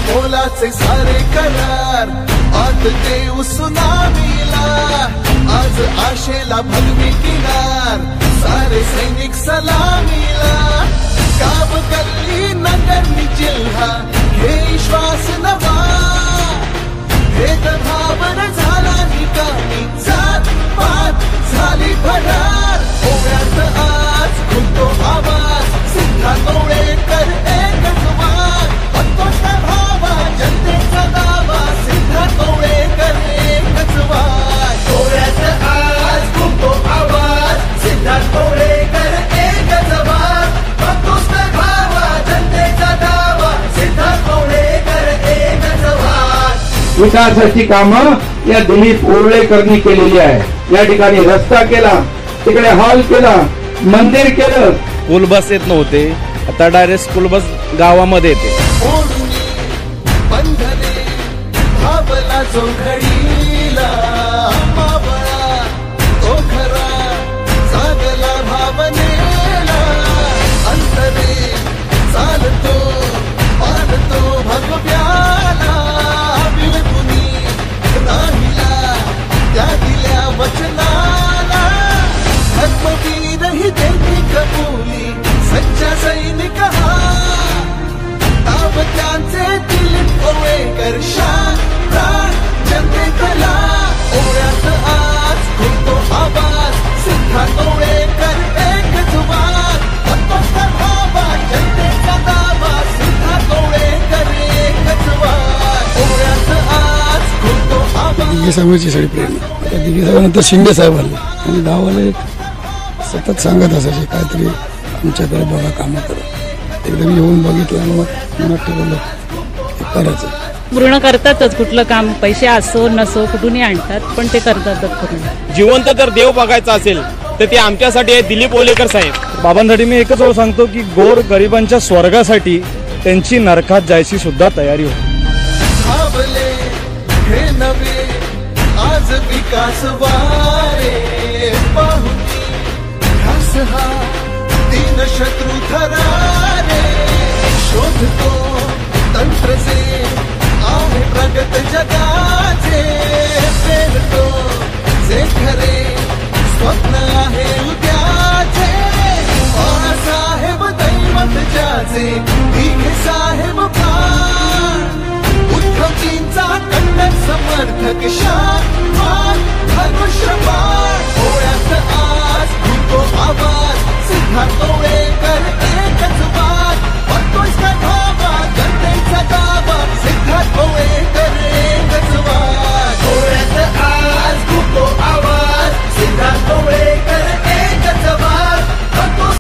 मोलाचे सारे करार आत देऊ सुनामीला, आज आशेला भगवी किनार सारे सैनिक सलामीला। गाव गल्ली नगर जिल्हा घे श्वास नवा, भेदभाव न झाला निकामी, जात पात झाली भरार। ओव्यात आज खुलतो आवाज, सिद्धा तोळेकर एकच वाद, संतोष भावा जनतेचा दावा, सिद्धा तोळेकर एकच वाद। ओव्यात आज खुलतो आवाज, सिद्धा तोळेकर एकच वाद, संतोष भावा जनतेचा दावा, सिद्धा तोळेकर एकच वाद। विकासाची कामं या दिलीप ओवळेकरांनी केलेली आहे। या ठिकाणी रस्ता केला, तिकडे हॉल केला, मंदिर केलं, स्कूल बस येत नव्हते, आता डायरेक्ट स्कूल बस गावामध्ये येते। बंधने भावला जो घडीला, मावळा तो खरा जागला भावनेला, अंतरे चालतो पालतो भगव्याला, विलकुनी राहिला त्या दिल्या वचनाला, धर्मवीर ही देती कबुली, सच्चा सैनिक हा ताब त्यांचे दिलीप ओवळेकर, शान प्राण जनतेतला। ओव्यात आज खुलतो आवाज, सिद्धा तोळेकर एकच वाद, संतोष भावा जनतेचा दावा, सिद्धा तोळेकर एकच वाद। ओव्यात आज खुलतो आवाज। दिघे साहेबांची सगळी प्रेरणा, आता दिघे साहेबांनंतर शिंदे साहेब आले आणि गावाला सतत सांगत असायचे काहीतरी आमच्याकडे बघा कामं करा। एकदम येऊन बघितलं, मनात ठेवलं करायचं। पूर्ण करतातच, कुठलं काम पैसे असो नसो कुठूनही आणतात, पण ते करतातच पूर्ण। जिवंत जर देव बघायचा असेल तर ते आमच्यासाठी आहे दिलीप ओवळेकर साहेब। बाबांसाठी मी एकच वेळ सांगतो की गोर गरिबांच्या स्वर्गासाठी त्यांची नरकात जायची सुद्धा तयारी होती। भावले हे नवे आज विकास वारे, पाहुनी ध्यास हा तीन शत्रू थरारे, शोधतो तंत्र से आहे प्रगत जगाचे, पेरतो जे खरे स्वप्न आहे उद्याचे, बाळासाहेब दैवत ज्याचे, दिघे साहेब प्राण, उद्धवजींचा कट्टर समर्थक, शान मान धनुष्यबाण। ओव्यात आज खुलतो आवाज, सिद्धा तोळेकर